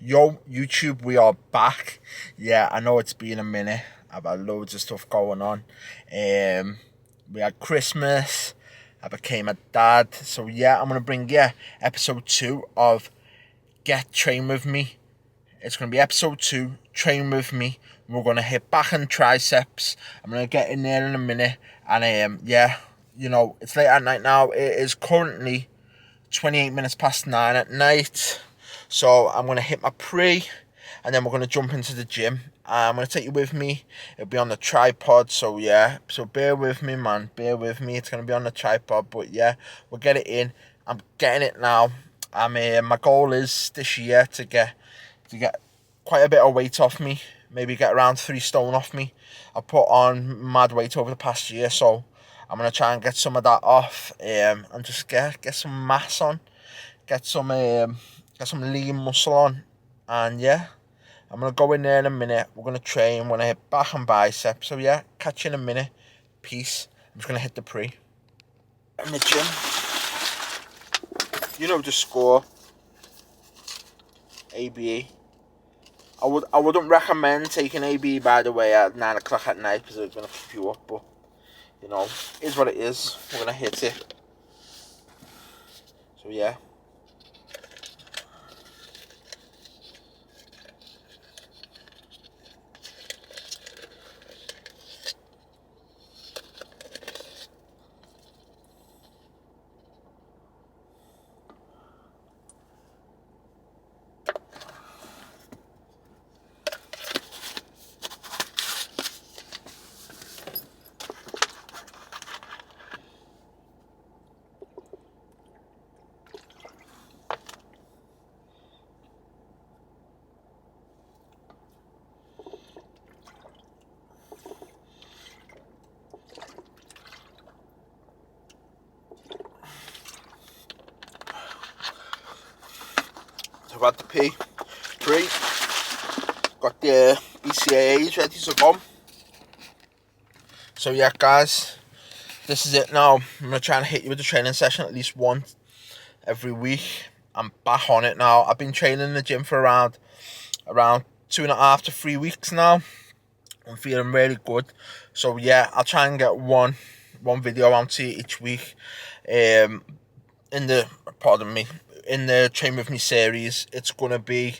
Yo, YouTube, we are back. Yeah, I know it's been a minute. I've had loads of stuff going on. We had Christmas. I became a dad. So yeah, I'm gonna bring you episode 2 of Get Train With Me. It's gonna be episode 2, Train With Me. We're gonna hit back and triceps. I'm gonna get in there in a minute. And yeah, it's late at night now. It is currently 28 minutes past 9 at night. So I'm going to hit my pre and then we're going to jump into the gym. I'm going to take you with me. It'll be on the tripod. So yeah, so bear with me, man. Bear with me. It's going to be on the tripod. But yeah, we'll get it in. I'm getting it now. My goal is this year to get quite a bit of weight off me. Maybe get around 3 stone off me. I put on mad weight over the past year, so I'm gonna try and get some of that off, and just get some mass on, get some lean muscle on, and yeah, I'm gonna go in there in a minute. We're gonna train. We're gonna hit back and bicep. So yeah, catch you in a minute. Peace. I'm just gonna hit the pre. In the gym, the score. ABE. I wouldn't recommend taking ABE, by the way, at 9 o'clock at night because it's gonna keep you up, but is what it is. We're gonna hit it. So yeah. So I've had the pre, got the ECAAs ready to go. So yeah, guys, this is it now. I'm gonna try and hit you with the training session at least once every week. I'm back on it now. I've been training in the gym for around 2.5 to 3 weeks now. I'm feeling really good. So yeah, I'll try and get one video out to you each week. In the Train With Me series, it's gonna be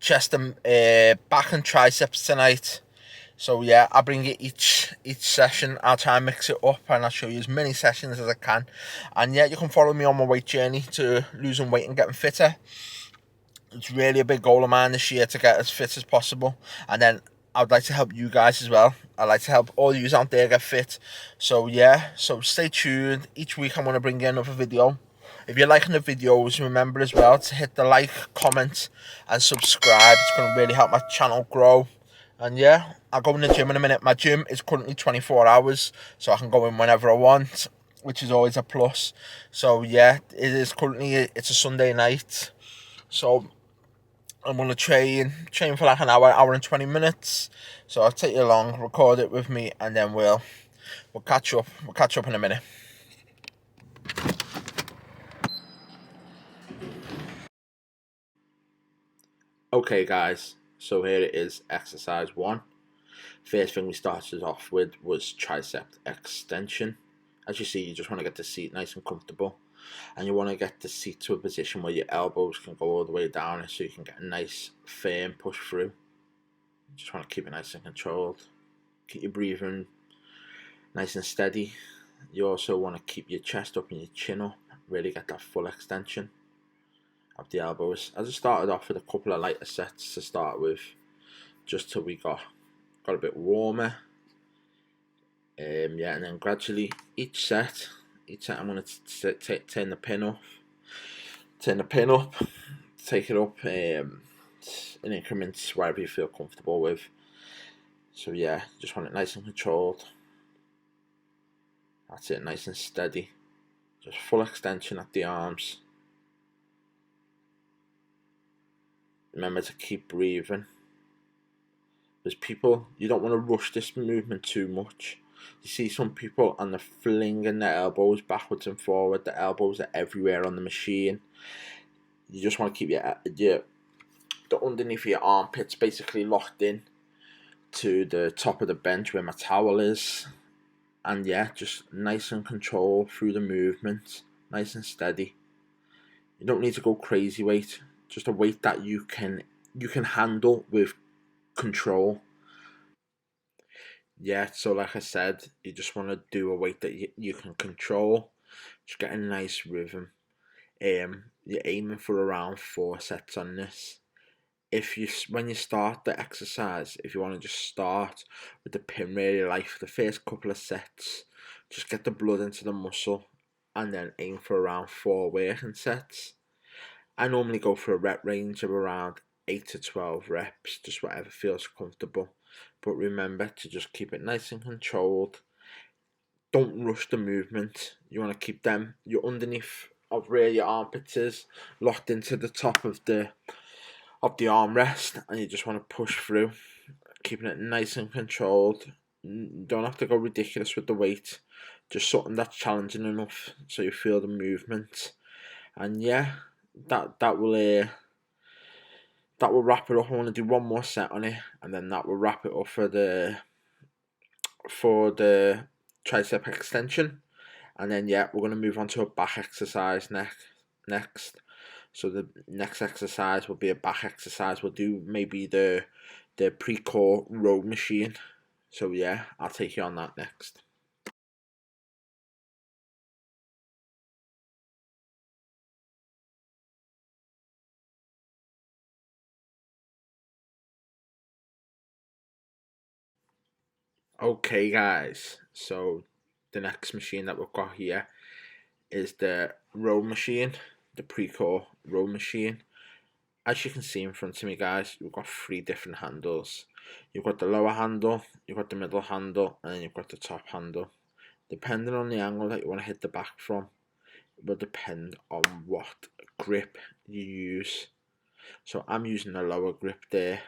chest and back and triceps tonight. So yeah, I'll bring you each session. I'll try and mix it up and I'll show you as many sessions as I can. And yeah, you can follow me on my weight journey to losing weight and getting fitter. It's really a big goal of mine this year to get as fit as possible. And then I'd like to help you guys as well. I'd like to help all you out there get fit. So yeah, so stay tuned. Each week I'm going to bring you another video. If you're liking the videos, remember as well to hit the like, comment and subscribe. It's going to really help my channel grow. And yeah, I'll go in the gym in a minute. My gym is currently 24 hours, so I can go in whenever I want, which is always a plus. So yeah, it's a Sunday night. So I'm going to train for like an hour and 20 minutes. So I'll take you along, record it with me, and then we'll catch up. We'll catch up in a minute. Okay, guys. So here it is, exercise 1. First thing we started off with was tricep extension. As you see, you just want to get the seat nice and comfortable. And you want to get the seat to a position where your elbows can go all the way down so you can get a nice firm push through. You just want to keep it nice and controlled. Keep your breathing nice and steady. You also want to keep your chest up and your chin up. Really get that full extension of the elbows. As I started off with a couple of lighter sets to start with, just till we got a bit warmer. Yeah, and then gradually each set I'm going to turn the pin up, take it up in increments wherever you feel comfortable with. So yeah, just want it nice and controlled. That's it, nice and steady. Just full extension at the arms. Remember to keep breathing. There's people, you don't want to rush this movement too much. You see some people and they're flinging their elbows backwards and forward. The elbows are everywhere on the machine. You just want to keep your the underneath of your armpits basically locked in to the top of the bench where my towel is. And yeah, just nice and controlled through the movement, nice and steady. You don't need to go crazy weight, just a weight that you can handle with control. Yeah, so like I said, you just want to do a weight that you can control, just get a nice rhythm. You're aiming for around 4 sets on this. If you When you start the exercise, if you want to just start with the pin really light for the first couple of sets, just get the blood into the muscle, and then aim for around 4 working sets. I normally go for a rep range of around 8 to 12 reps, just whatever feels comfortable. But remember to just keep it nice and controlled. Don't rush the movement. You want to keep them, your underneath of where your armpits is, locked into the top of the armrest, and you just want to push through, keeping it nice and controlled. Don't have to go ridiculous with the weight, just something that's challenging enough so you feel the movement. And yeah, that will wrap it up. I want to do one more set on it, and then that will wrap it up for the tricep extension. And then yeah, we're going to move on to a back exercise next. So the next exercise will be a back exercise. We'll do maybe the pre-core row machine. So yeah, I'll take you on that next. Okay guys, so the next machine that we've got here is the row machine, the pre-core row machine. As you can see in front of me guys, you've got 3 different handles. You've got the lower handle, you've got the middle handle, and then you've got the top handle. Depending on the angle that you want to hit the back from, it will depend on what grip you use. So I'm using the lower grip there,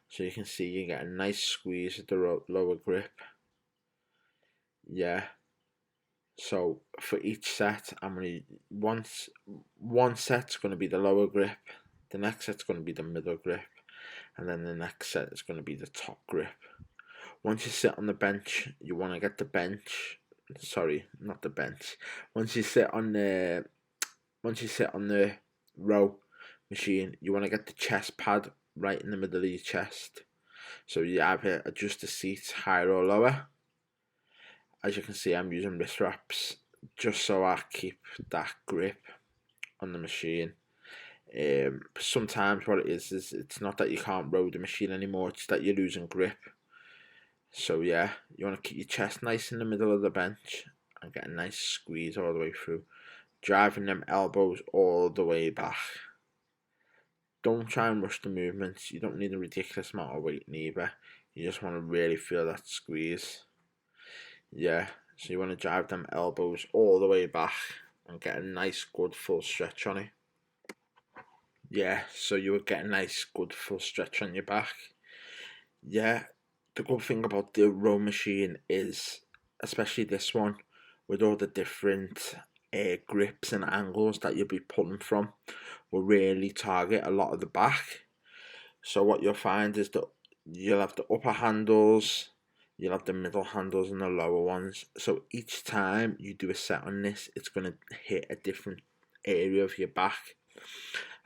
so you can see you get a nice squeeze at the lower grip. Yeah, so for each set, I'm going to one set's going to be the lower grip, the next set's going to be the middle grip, and then the next set is going to be the top grip. Once you sit on the bench, you want to get the bench, sorry, not the bench. Once you sit on the row machine, you want to get the chest pad right in the middle of your chest. So you either adjust the seat higher or lower. As you can see, I'm using wrist wraps just so I keep that grip on the machine. Sometimes what it is it's not that you can't row the machine anymore, it's that you're losing grip. So yeah, you want to keep your chest nice in the middle of the bench and get a nice squeeze all the way through, driving them elbows all the way back. Don't try and rush the movements. You don't need a ridiculous amount of weight neither. You just want to really feel that squeeze. Yeah, so you want to drive them elbows all the way back and get a nice good full stretch on it. Yeah, so you would get a nice good full stretch on your back. Yeah, the good thing about the row machine is, especially this one, with all the different grips and angles that you'll be pulling from, will really target a lot of the back. So what you'll find is that you'll have the upper handles, you'll have the middle handles and the lower ones. So each time you do a set on this, it's going to hit a different area of your back.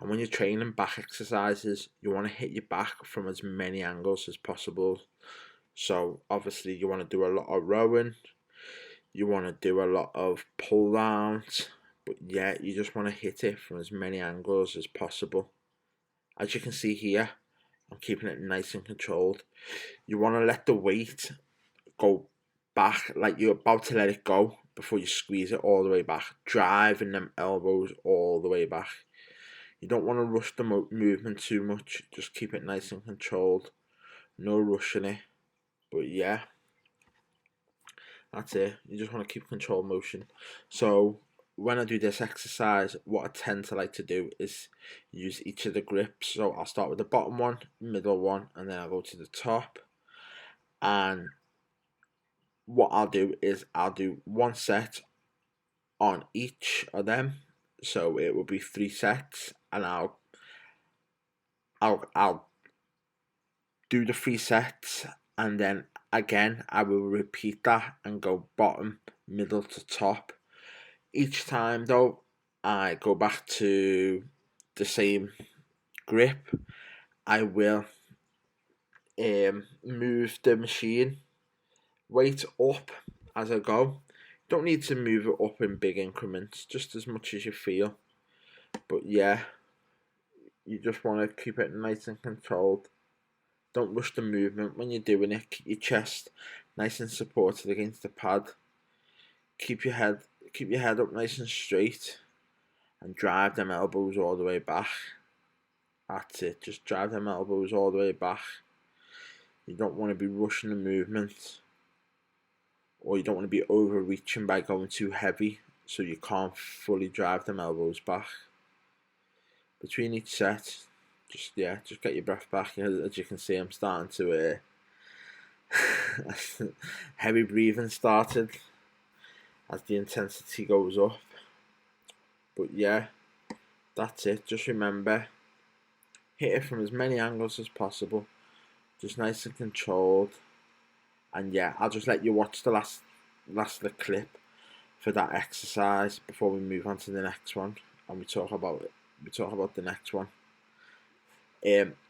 And when you're training back exercises, you want to hit your back from as many angles as possible. So obviously you want to do a lot of rowing, you want to do a lot of pull downs, but yeah, you just want to hit it from as many angles as possible. As you can see here, I'm keeping it nice and controlled. You want to let the weight go back, like you're about to let it go before you squeeze it all the way back, driving them elbows all the way back. You don't want to rush the movement too much, just keep it nice and controlled, no rushing it. But yeah, that's it. You just want to keep control motion. So when I do this exercise, what I tend to like to do is use each of the grips. So I'll start with the bottom one, middle one, and then I'll go to the top. And what I'll do is I'll do 1 set on each of them. So it will be 3 sets, and I'll I'll do the 3 sets, and then again I will repeat that and go bottom, middle to top. Each time though, I go back to the same grip. I will move the machine weight up as I go. Don't need to move it up in big increments, just as much as you feel. But yeah, you just want to keep it nice and controlled. Don't rush the movement when you're doing it. Keep your chest nice and supported against the pad. Keep your head up nice and straight, and drive them elbows all the way back. That's it. Just drive them elbows all the way back. You don't want to be rushing the movement, or you don't want to be overreaching by going too heavy, so you can't fully drive them elbows back. Between each set, just get your breath back. As you can see, I'm starting to heavy breathing started as the intensity goes up. But yeah, that's it. Just remember, hit it from as many angles as possible, just nice and controlled. And yeah, I'll just let you watch the last of the clip for that exercise before we move on to the next one, and we talk about the next one.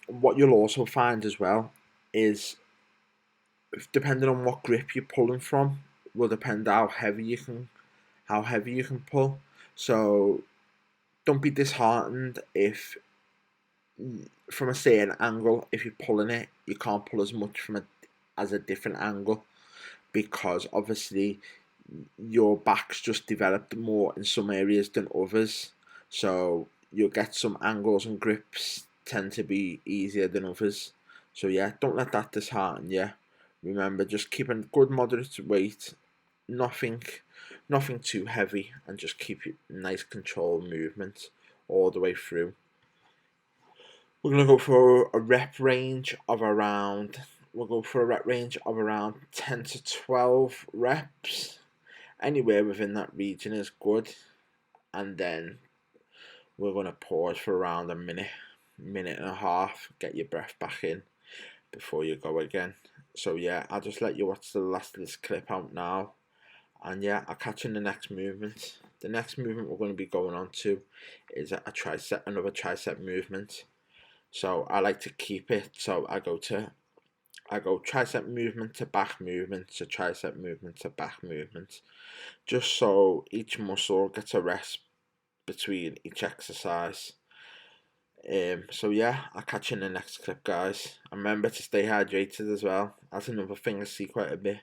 What you'll also find as well is, depending on what grip you're pulling from, will depend how heavy you can pull. So don't be disheartened if from a certain angle, if you're pulling it, you can't pull as much as a different angle, because obviously your back's just developed more in some areas than others. So you'll get some angles and grips tend to be easier than others. So yeah, don't let that dishearten you. Remember, just keep a good moderate weight, nothing too heavy, and just keep it nice controlled movement all the way through. We're gonna go for a rep range of around. We'll go for a rep range of around 10 to 12 reps. Anywhere within that region is good, and then we're gonna pause for around a minute and a half. Get your breath back in before you go again. So yeah, I'll just let you watch the last of this clip out now, and yeah, I'll catch you in the next movement. The next movement we're going to be going on to is another tricep movement. So I like to keep it. So I go tricep movement to back movement to tricep movement to back movement, just so each muscle gets a rest between each exercise. So yeah, I'll catch you in the next clip, guys. And remember to stay hydrated as well. That's another thing I see quite a bit.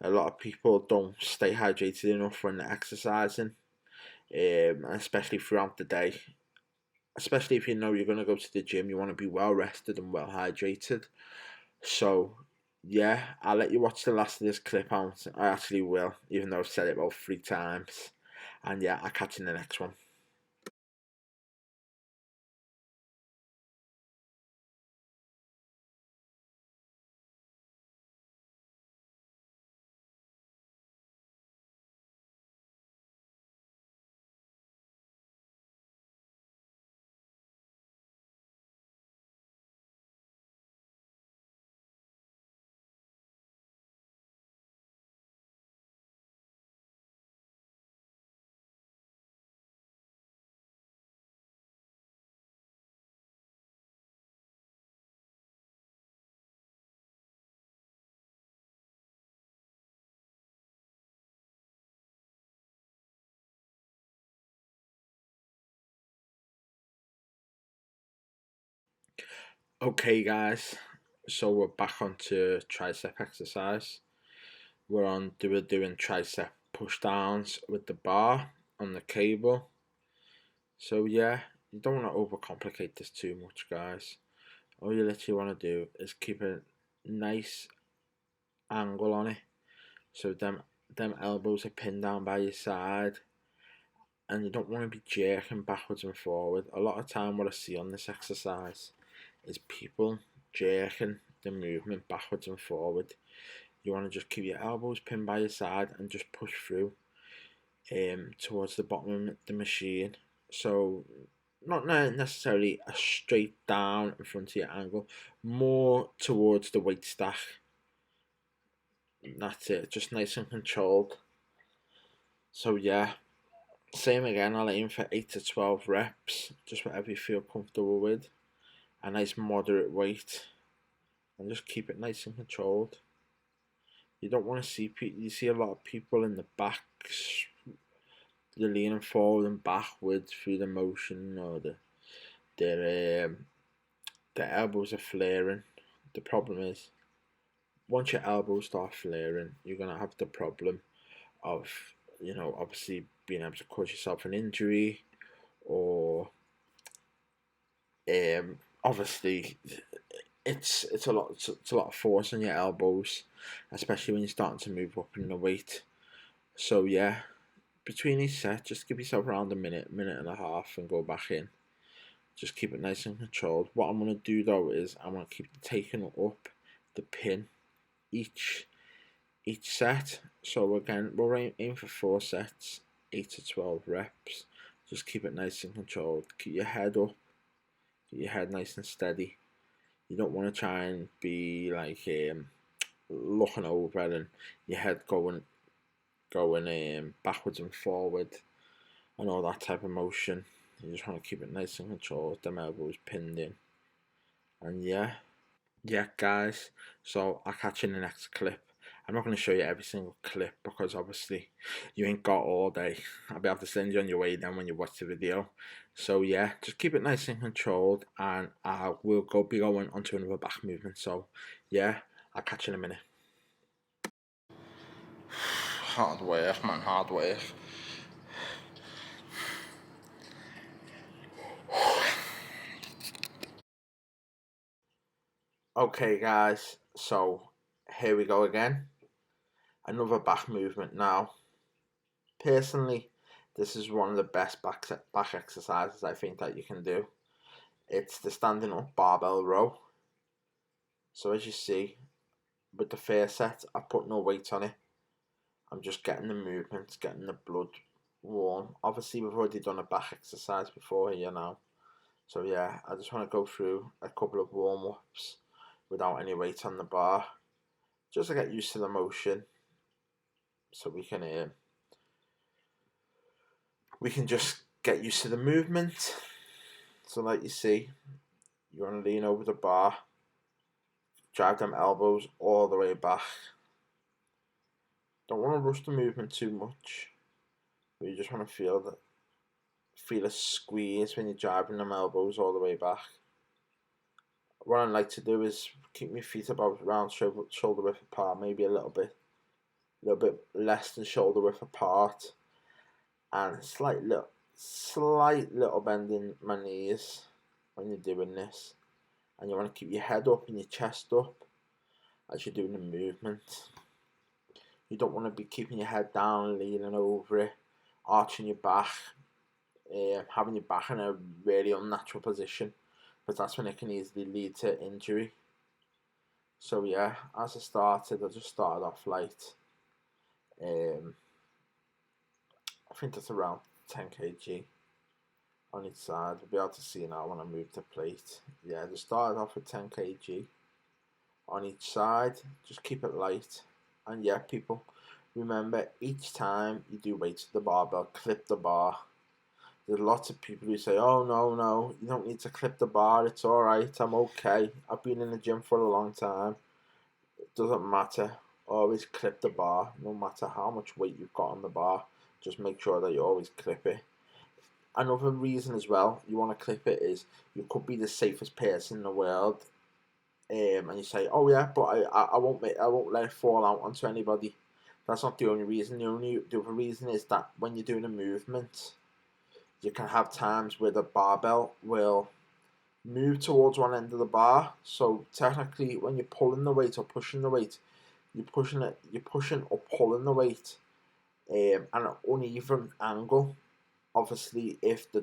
A lot of people don't stay hydrated enough when they're exercising, especially throughout the day. Especially if you know you're going to go to the gym, you want to be well rested and well hydrated. So yeah, I'll let you watch the last of this clip out. I actually will, even though I've said it about 3 times. And yeah, I'll catch you in the next one. Okay guys, so we're back onto tricep exercise. We're doing tricep push downs with the bar on the cable. So yeah, you don't want to overcomplicate this too much, guys. All you literally want to do is keep a nice angle on it, so them elbows are pinned down by your side, and you don't want to be jerking backwards and forward. A lot of time what I see on this exercise is people jerking the movement backwards and forward. You want to just keep your elbows pinned by your side and just push through towards the bottom of the machine. So not necessarily a straight down in front of your angle, more towards the weight stack. That's it, just nice and controlled. So yeah, same again, I'll aim for 8 to 12 reps, just whatever you feel comfortable with. A nice moderate weight, and just keep it nice and controlled. You don't want to see you see a lot of people in the back, they're leaning forward and backwards through the motion, or their elbows are flaring. The problem is, once your elbows start flaring, you're gonna have the problem of, obviously being able to cause yourself an injury, or obviously it's a lot of force on your elbows, especially when you're starting to move up in the weight. So yeah, between each set, just give yourself around a minute and a half, and go back in. Just keep it nice and controlled. What I'm going to do though is I'm going to keep taking up the pin each set. So again, we're aiming for 4 sets, 8 to 12 reps. Just keep it nice and controlled. Keep your head up, keep your head nice and steady. You don't want to try and be like looking over and your head going backwards and forward and all that type of motion. You just want to keep it nice and controlled, them elbows pinned in. And yeah, guys, so I'll catch you in the next clip. I'm not going to show you every single clip because obviously you ain't got all day. I'll be able to send you on your way then when you watch the video. So yeah, just keep it nice and controlled, and I will be going on to another back movement. So yeah, I'll catch you in a minute. Hard work, man, hard work. Okay guys, so here we go again. Another back movement now. Personally, this is one of the best back exercises I think that you can do. It's the standing up barbell row. So as you see, with the first set, I put no weight on it. I'm just getting the movements, getting the blood warm. Obviously, we've already done a back exercise before here now. So yeah, I just want to go through a couple of warm-ups without any weight on the bar, just to get used to the motion, so we can just get used to the movement. So like you see, you want to lean over the bar, drive them elbows all the way back. Don't want to rush the movement too much, but you just want to feel a squeeze when you're driving them elbows all the way back. What I like to do is keep my feet about around shoulder width apart, maybe a little bit less than shoulder width apart, and slight little bend in my knees when you're doing this. And you want to keep your head up and your chest up as you're doing the movement. You don't want to be keeping your head down, leaning over it, arching your back, having your back in a really unnatural position, because that's when it can easily lead to injury. So yeah, as I just started off light. I think that's around 10 kg on each side. You'll be able to see now when I move the plate. Yeah, just started off with 10 kg on each side. Just keep it light. And yeah, people, remember, each time you do weights to the barbell, clip the bar. There's lots of people who say, oh no, you don't need to clip the bar, it's alright, I'm okay, I've been in the gym for a long time. It doesn't matter. Always clip the bar, no matter how much weight you've got on the bar. Just make sure that you always clip it. Another reason as well you want to clip it is you could be the safest person in the world, and you say, oh yeah, but I won't let it fall out onto anybody. That's not the only reason. The other reason is that when you're doing a movement, you can have times where the barbell will move towards one end of the bar. So technically, when you're pulling the weight or pushing the weight, you're pushing or pulling the weight at an uneven angle. Obviously, if the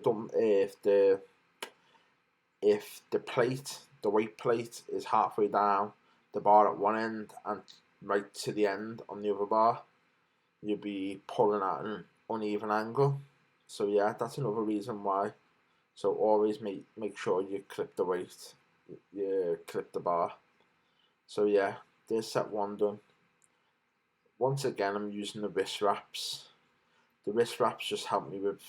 plate, the weight plate, is halfway down the bar at one end and right to the end on the other bar, you'll be pulling at an uneven angle. So yeah, that's another reason why So always make sure you clip the weight, you clip the bar. So yeah, there's set 1 done. Once again, I'm using the wrist wraps. The wrist wraps just help me with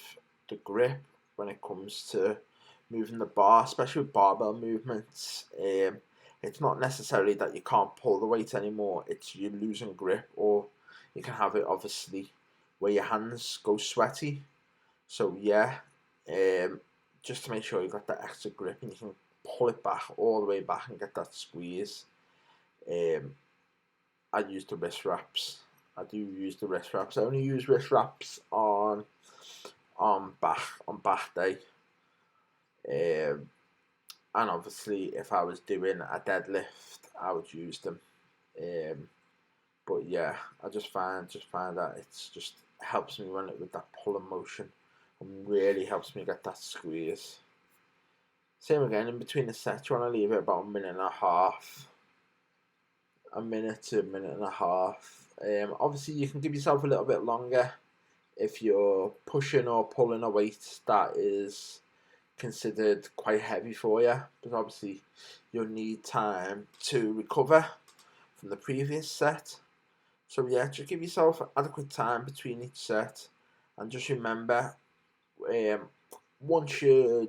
the grip when it comes to moving the bar, especially with barbell movements. It's not necessarily that you can't pull the weight anymore, it's you losing grip, or you can have it obviously where your hands go sweaty. So yeah, just to make sure you got that extra grip and you can pull it back all the way back and get that squeeze. I use the wrist wraps. I do use the wrist wraps. I only use wrist wraps on back day. And obviously, if I was doing a deadlift, I would use them. But yeah, I just find that it's just helps me run it with that pulling motion, and really helps me get that squeeze. Same again in between the sets. You want to leave it about a minute to a minute and a half. Obviously, you can give yourself a little bit longer if you're pushing or pulling a weight that is considered quite heavy for you, because obviously you'll need time to recover from the previous set. So yeah, just give yourself adequate time between each set, and just remember, once you're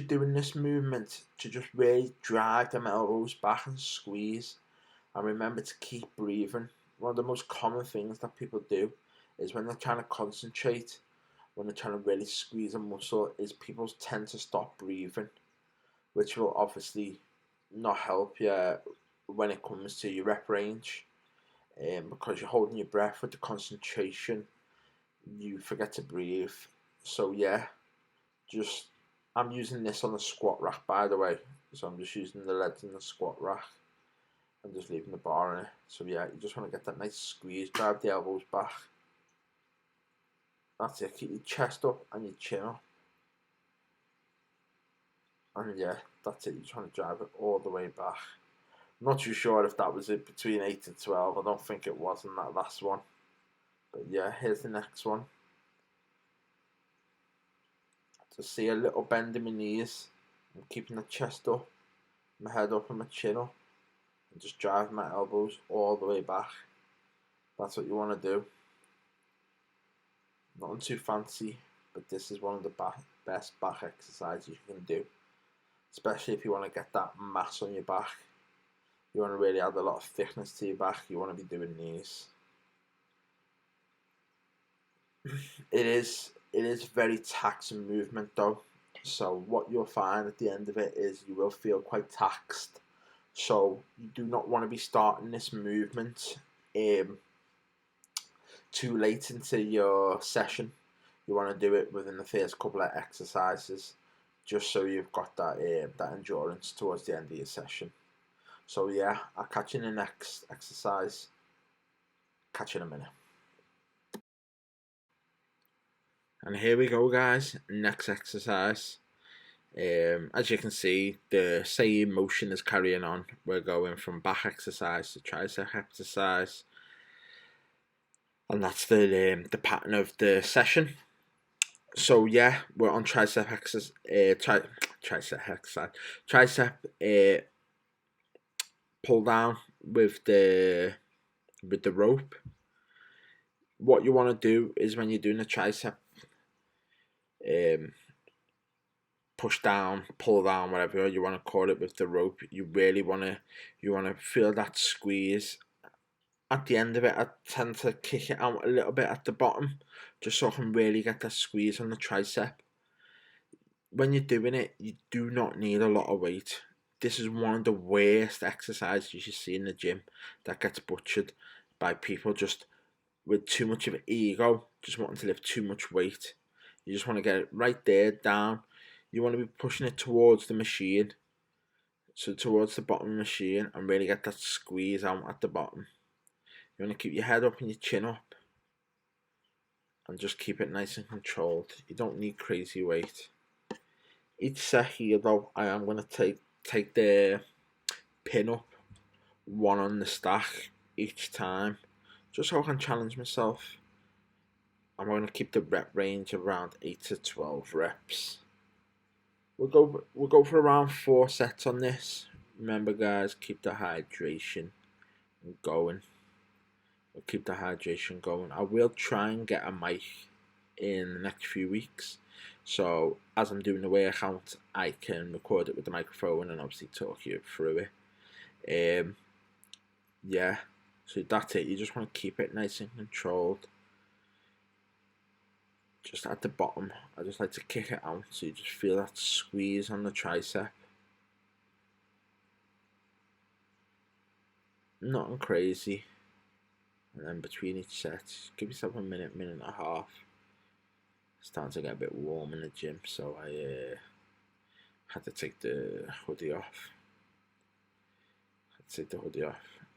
doing this movement, to just really drive them elbows back and squeeze, and remember to keep breathing. One of the most common things that people do is when they're trying to concentrate, when they're trying to really squeeze a muscle, is people tend to stop breathing, which will obviously not help you when it comes to your rep range, because you're holding your breath with the concentration, you forget to breathe. So yeah, just I'm using this on the squat rack, by the way, so I'm just using the legs in the squat rack and just leaving the bar in it. So yeah, you just want to get that nice squeeze, drive the elbows back. That's it, keep your chest up and your chin up. And yeah, that's it, you just want to drive it all the way back. I'm not too sure if that was it between 8 and 12. I don't think it was in that last one. But yeah, here's the next one. Just see a little bend in my knees. I'm keeping the chest up, my head up and my chin up. And just drive my elbows all the way back. That's what you want to do. Nothing too fancy, but this is one of the best back exercises you can do. Especially if you want to get that mass on your back. You want to really add a lot of thickness to your back. You want to be doing these. It is very taxing movement though. So what you'll find at the end of it is you will feel quite taxed. So you do not want to be starting this movement too late into your session. You want to do it within the first couple of exercises, just so you've got that that endurance towards the end of your session. So yeah, I'll catch you in the next exercise. Catch you in a minute. And here we go, guys. Next exercise. As you can see, the same motion is carrying on. We're going from back exercise to tricep exercise, and that's the pattern of the session. So yeah, we're on tricep exercise. Tricep pull down with the rope. What you want to do is when you're doing a tricep push down, pull down, whatever you want to call it, with the rope, you really want to feel that squeeze. At the end of it, I tend to kick it out a little bit at the bottom, just so I can really get that squeeze on the tricep. When you're doing it, you do not need a lot of weight. This is one of the worst exercises you see in the gym that gets butchered by people just with too much of an ego, just wanting to lift too much weight. You just want to get it right there, down. You want to be pushing it towards the machine, so towards the bottom of the machine, and really get that squeeze out at the bottom. You want to keep your head up and your chin up, and just keep it nice and controlled. You don't need crazy weight. Each set here though, I am going to take the pin up one on the stack each time, just so I can challenge myself. I'm going to keep the rep range around 8 to 12 reps. We'll go for around 4 sets on this. Remember, guys, keep the hydration going. We'll keep the hydration going. I will try and get a mic in the next few weeks, so as I'm doing the workout, I can record it with the microphone and obviously talk you through it. Yeah, so that's it. You just want to keep it nice and controlled. Just at the bottom, I just like to kick it out so you just feel that squeeze on the tricep. Nothing crazy. And then between each set, give yourself a minute, minute and a half. It's starting to get a bit warm in the gym, so I had to take the hoodie off.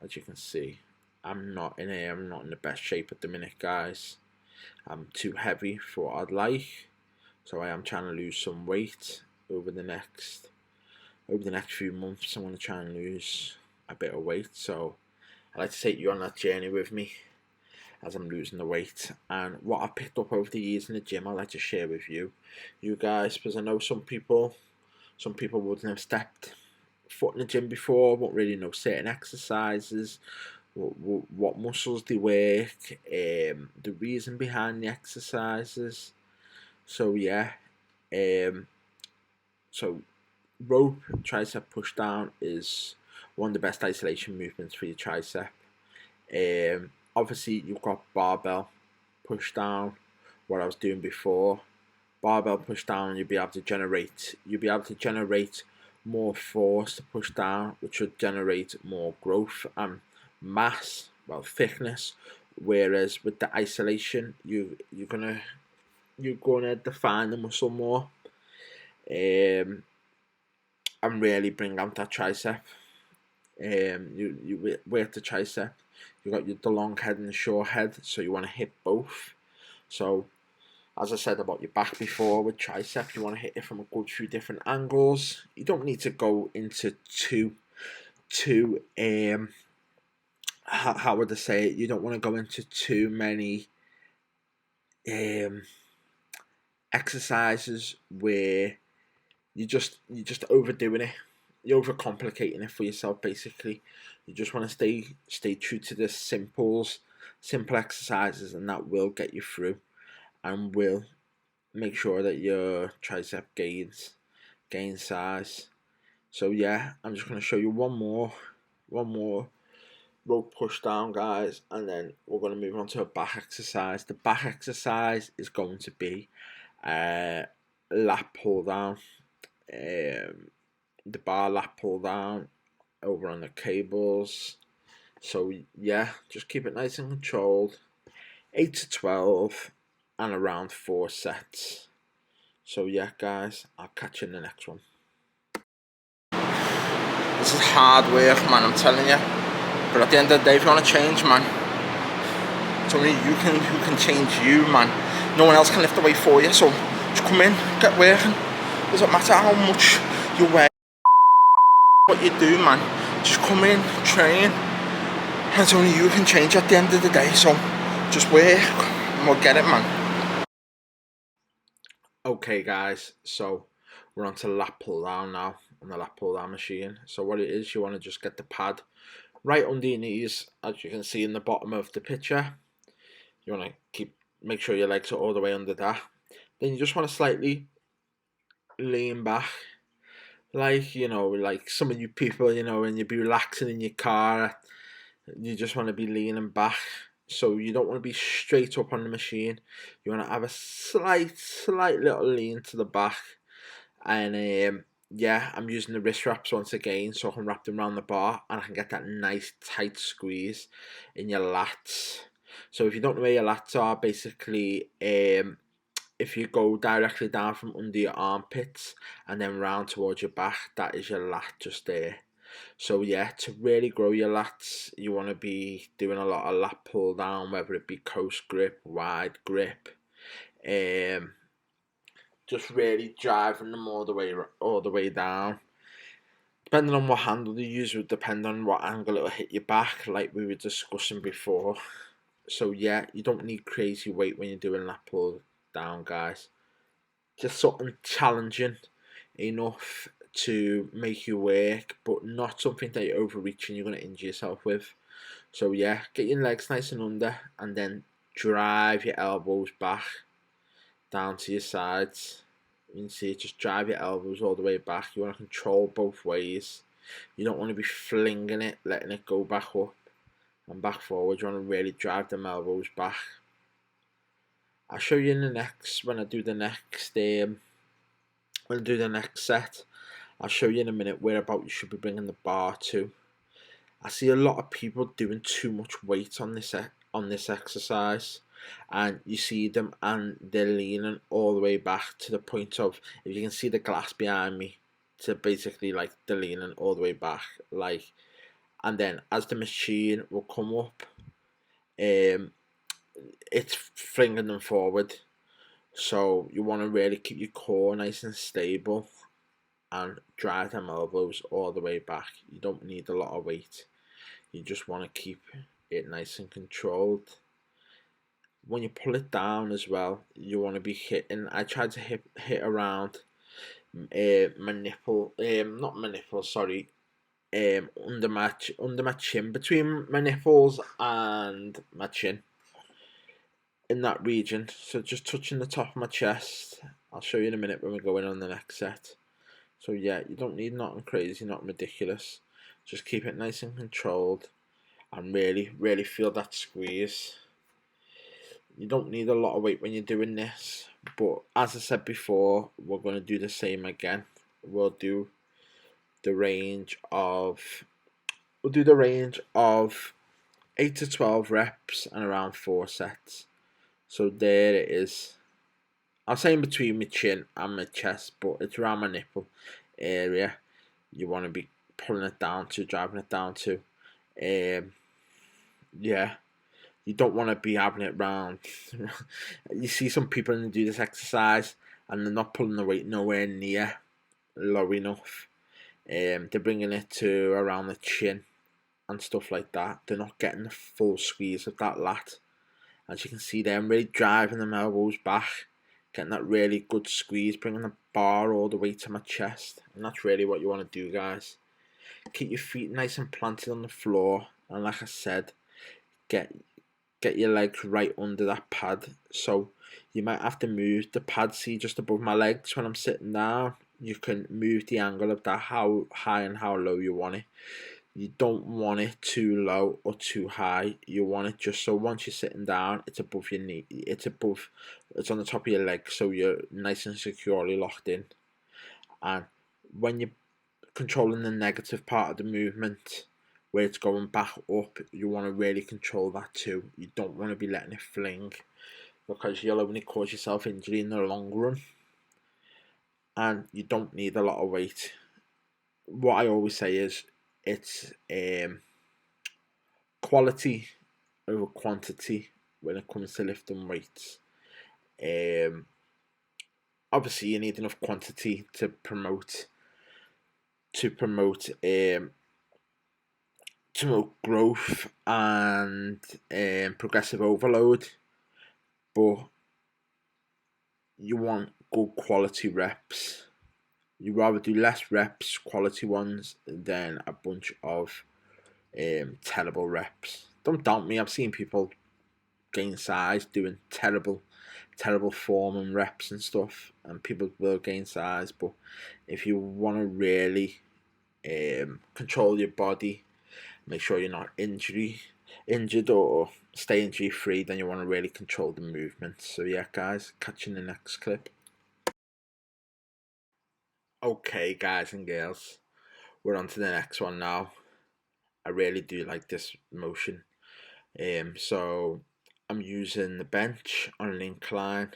As you can see, I'm not in the best shape at the minute, guys. I'm too heavy for what I'd like, so I am trying to lose some weight over the next few months. I want to try and lose a bit of weight, so I'd like to take you on that journey with me as I'm losing the weight, and what I picked up over the years in the gym I'd like to share with you guys, because I know some people wouldn't have stepped foot in the gym before, won't really know certain exercises, what muscles they work, the reason behind the exercises. So yeah, so rope tricep push down is one of the best isolation movements for your tricep. Obviously you've got barbell push down, what I was doing before. Barbell push down, you'll be able to generate more force to push down, which would generate more growth and mass, well, thickness. Whereas with the isolation, you're gonna define the muscle more, and really bring out that tricep. You work the tricep. You got the long head and the short head, so you want to hit both. So, as I said about your back before, with tricep, you want to hit it from a good few different angles. You don't need to go into how would I say it? You don't want to go into too many exercises where you're just overdoing it. You're overcomplicating it for yourself. Basically, you just want to stay true to the simple exercises, and that will get you through, and will make sure that your tricep gains size. So yeah, I'm just going to show you one more rope push down, guys, and then we're going to move on to a back exercise. The back exercise is going to be lat pull down, the bar lat pull down over on the cables. So yeah, just keep it nice and controlled. 8 to 12 and around 4 sets. So yeah, guys, I'll catch you in the next one. This is hard work, man, I'm telling you. But at the end of the day, if you want to change, man, it's only you who can change you, man. No one else can lift the weight for you, so just come in, get working. Doesn't matter how much you weigh, what you do, man. Just come in, train, and it's only you can change at the end of the day, so just work, and we'll get it, man. Okay, guys, so we're on to lat pull down now, on the lat pull down machine. So what it is, you want to just get the pad right under your knees, as you can see in the bottom of the picture. You want to make sure your legs are all the way under that. Then you just want to slightly lean back, like some of you people, when you be relaxing in your car, you just want to be leaning back. So you don't want to be straight up on the machine. You want to have a slight little lean to the back. And yeah, I'm using the wrist wraps once again, so I can wrap them around the bar and I can get that nice tight squeeze in your lats. So if you don't know where your lats are, basically, if you go directly down from under your armpits and then round towards your back, that is your lat just there. So yeah, to really grow your lats, you want to be doing a lot of lat pull down, whether it be coast grip, wide grip, just really driving them all the way down. Depending on what handle you use, would depend on what angle it will hit your back, like we were discussing before. So yeah, you don't need crazy weight when you're doing lat pull down, guys. Just something challenging enough to make you work, but not something that you're overreaching, you're going to injure yourself with. So yeah, get your legs nice and under, and then drive your elbows back down to your sides. You can see, just drive your elbows all the way back. You want to control both ways. You don't want to be flinging it, letting it go back up and back forward. You want to really drive them elbows back. I'll show you in the next, when I do the next set. I'll show you in a minute where about you should be bringing the bar to. I see a lot of people doing too much weight on this exercise, and you see them and they're leaning all the way back to the point of, if you can see the glass behind me, to basically like they're leaning all the way back, like, and then as the machine will come up, it's flinging them forward. So you want to really keep your core nice and stable and drive them elbows all the way back. You don't need a lot of weight. You just want to keep it nice and controlled. When you pull it down as well, you want to be hitting. I tried to hit around my nipple, not my nipple, sorry, under my chin, between my nipples and my chin, in that region. So just touching the top of my chest. I'll show you in a minute when we go in on the next set. So yeah, you don't need nothing crazy, nothing ridiculous. Just keep it nice and controlled, and really feel that squeeze. You don't need a lot of weight when you're doing this, but as I said before, we're going to do the same again. We'll do the range of 8 to 12 reps and around 4 sets. So there it is. I'm saying between my chin and my chest, but it's around my nipple area. You want to be pulling it down to, driving it down to. Yeah, you don't want to be having it round. You see some people do this exercise and they're not pulling the weight nowhere near low enough. They're bringing it to around the chin and stuff like that. They're not getting the full squeeze of that lat. As you can see there, I'm really driving them elbows back, getting that really good squeeze, bringing the bar all the way to my chest. And that's really what you want to do, guys. Keep your feet nice and planted on the floor, and like I said, get your legs right under that pad. So you might have to move the pad, see, just above my legs when I'm sitting down. You can move the angle of that, how high and how low you want it. You don't want it too low or too high. You want it just so once you're sitting down, it's above your knee. It's on the top of your leg, so you're nice and securely locked in. And when you're controlling the negative part of the movement, where it's going back up, you want to really control that too. You don't want to be letting it fling, because you'll only cause yourself injury in the long run. And you don't need a lot of weight. What I always say is, it's quality over quantity when it comes to lifting weights. Obviously you need enough quantity to promote growth and progressive overload, but you want good quality reps. You rather do less reps, quality ones, than a bunch of terrible reps. Don't doubt me, I've seen people gain size doing terrible form and reps and stuff, and people will gain size. But if you want to really control your body, make sure you're not injured or stay injury free, then you want to really control the movement. So yeah, guys, catch you in the next clip. Okay, guys and girls, we're on to the next one now. I really do like this motion. So I'm using the bench on an incline,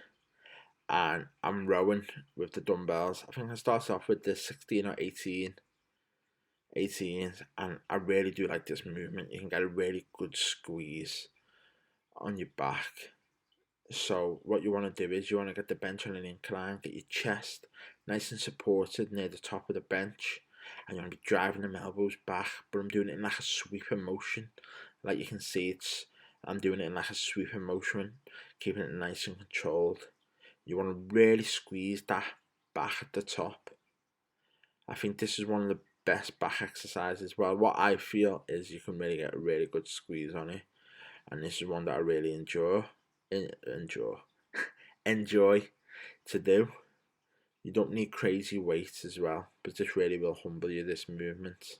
and I'm rowing with the dumbbells. I think I start off with the 16 or 18, and I really do like this movement. You can get a really good squeeze on your back. So what you want to do is you want to get the bench on an incline, get your chest nice and supported near the top of the bench, and you want to be driving them elbows back, but I'm doing it in like a sweeping motion. Like you can see, it's I'm doing it in like a sweeping motion, keeping it nice and controlled. You want to really squeeze that back at the top. I think this is one of the best back exercises. Well, what I feel is you can really get a really good squeeze on it, and this is one that I really enjoy to do. You don't need crazy weights as well, but this really will humble you, this movement.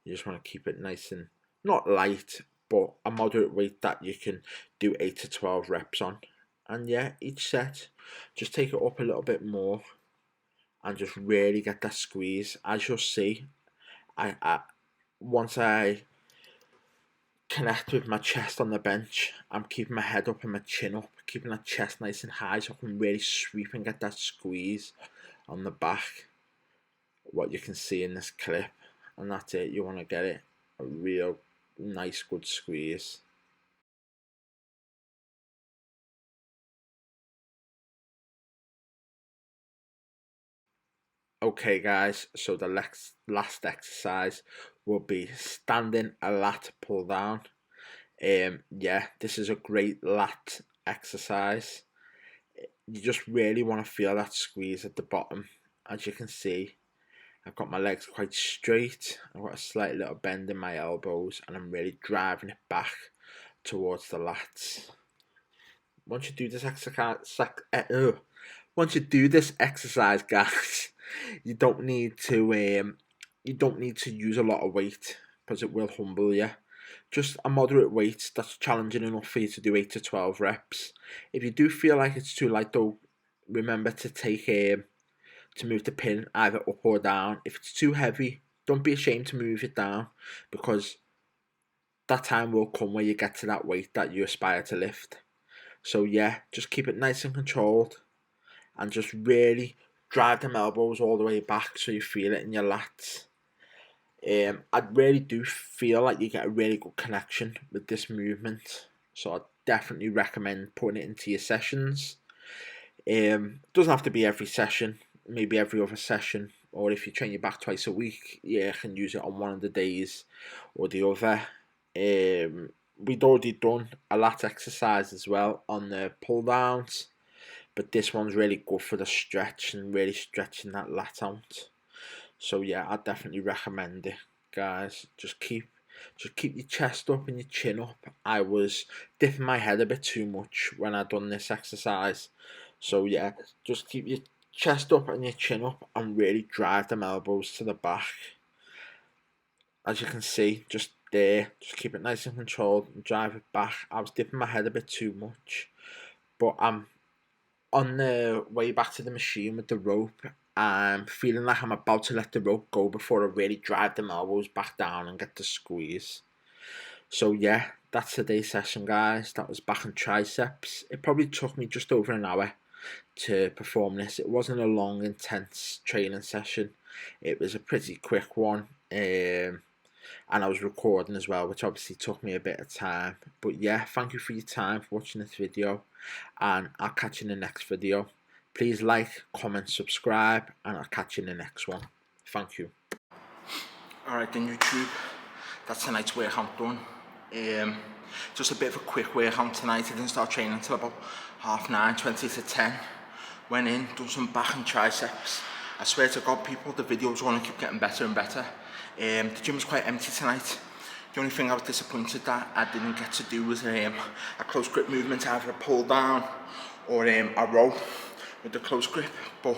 You just want to keep it nice and not light, but a moderate weight that you can do 8 to 12 reps on. And yeah, each set, just take it up a little bit more and just really get that squeeze. As you'll see, once I connect with my chest on the bench, I'm keeping my head up and my chin up, keeping that chest nice and high so I can really sweep and get that squeeze on the back, what you can see in this clip. And that's it, you want to get it a real nice good squeeze. Okay guys, so the last exercise will be standing a lat pull down. Yeah, this is a great lat exercise. You just really want to feel that squeeze at the bottom. As you can see, I've got my legs quite straight, I've got a slight little bend in my elbows, and I'm really driving it back towards the lats. Once you do this exercise, guys, you don't need to use a lot of weight because it will humble you. Just a moderate weight that's challenging enough for you to do 8 to 12 reps. If you do feel like it's too light though, remember to to move the pin either up or down. If it's too heavy, don't be ashamed to move it down, because that time will come where you get to that weight that you aspire to lift. So yeah, just keep it nice and controlled and just really drive them elbows all the way back so you feel it in your lats. I really do feel like you get a really good connection with this movement, so I definitely recommend putting it into your sessions. Doesn't have to be every session, maybe every other session, or if you train your back twice a week, yeah, you can use it on one of the days or the other. We'd already done a lat exercise as well on the pull downs, but this one's really good for the stretch and really stretching that lat out. So yeah, I definitely recommend it, guys. Just keep your chest up and your chin up. I was dipping my head a bit too much when I done this exercise, so yeah, just keep your chest up and your chin up and really drive them elbows to the back. As you can see, just there, just keep it nice and controlled and drive it back. I was dipping my head a bit too much, but I'm on the way back to the machine with the rope. I'm feeling like I'm about to let the rope go before I really drive them elbows back down and get the squeeze. So yeah, that's today's session, guys. That was back and triceps. It probably took me just over an hour to perform this. It wasn't a long, intense training session. It was a pretty quick one. And I was recording as well, which obviously took me a bit of time. But yeah, thank you for your time for watching this video, and I'll catch you in the next video. Please like, comment, subscribe, and I'll catch you in the next one. Thank you. Alright then, YouTube, that's tonight's workout done. Just a bit of a quick workout tonight. I didn't start training until about 9:30, 20 to 10. Went in, done some back and triceps. I swear to God, people, the videos are going to keep getting better and better. The gym was quite empty tonight. The only thing I was disappointed that I didn't get to do was a close grip movement, either a pull down or a row with the close grip. But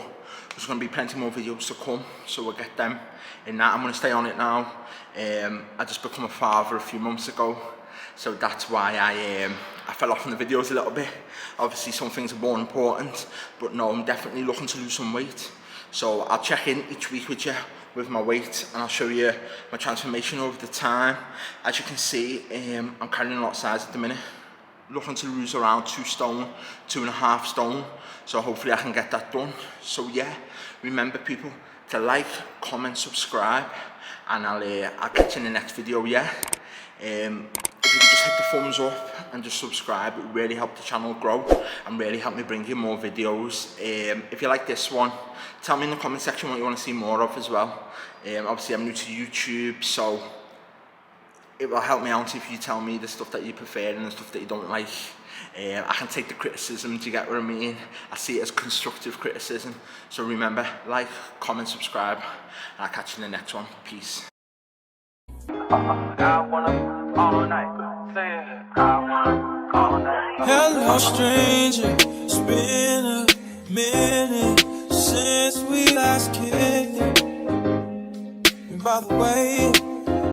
there's going to be plenty more videos to come, so we'll get them in that. I'm going to stay on it now. I just become a father a few months ago, so that's why I fell off from the videos a little bit. Obviously some things are more important, but no, I'm definitely looking to lose some weight. So I'll check in each week with you with my weight, and I'll show you my transformation over the time. As you can see, I'm carrying a lot of size at the minute. Looking to lose around 2 stone, 2.5 stone. So hopefully I can get that done. So yeah, remember people to like, comment, subscribe, and I'll catch you in the next video, yeah? If you can just hit the thumbs up and just subscribe, it would really help the channel grow and really help me bring you more videos. If you like this one, tell me in the comment section what you want to see more of as well. Obviously I'm new to YouTube, so it will help me out if you tell me the stuff that you prefer and the stuff that you don't like. I can take the criticism, do you get what I mean? I see it as constructive criticism. So remember, like, comment, subscribe, and I'll catch you in the next one. Peace. Hello stranger, it's been a minute since we last kicked it. And by the way,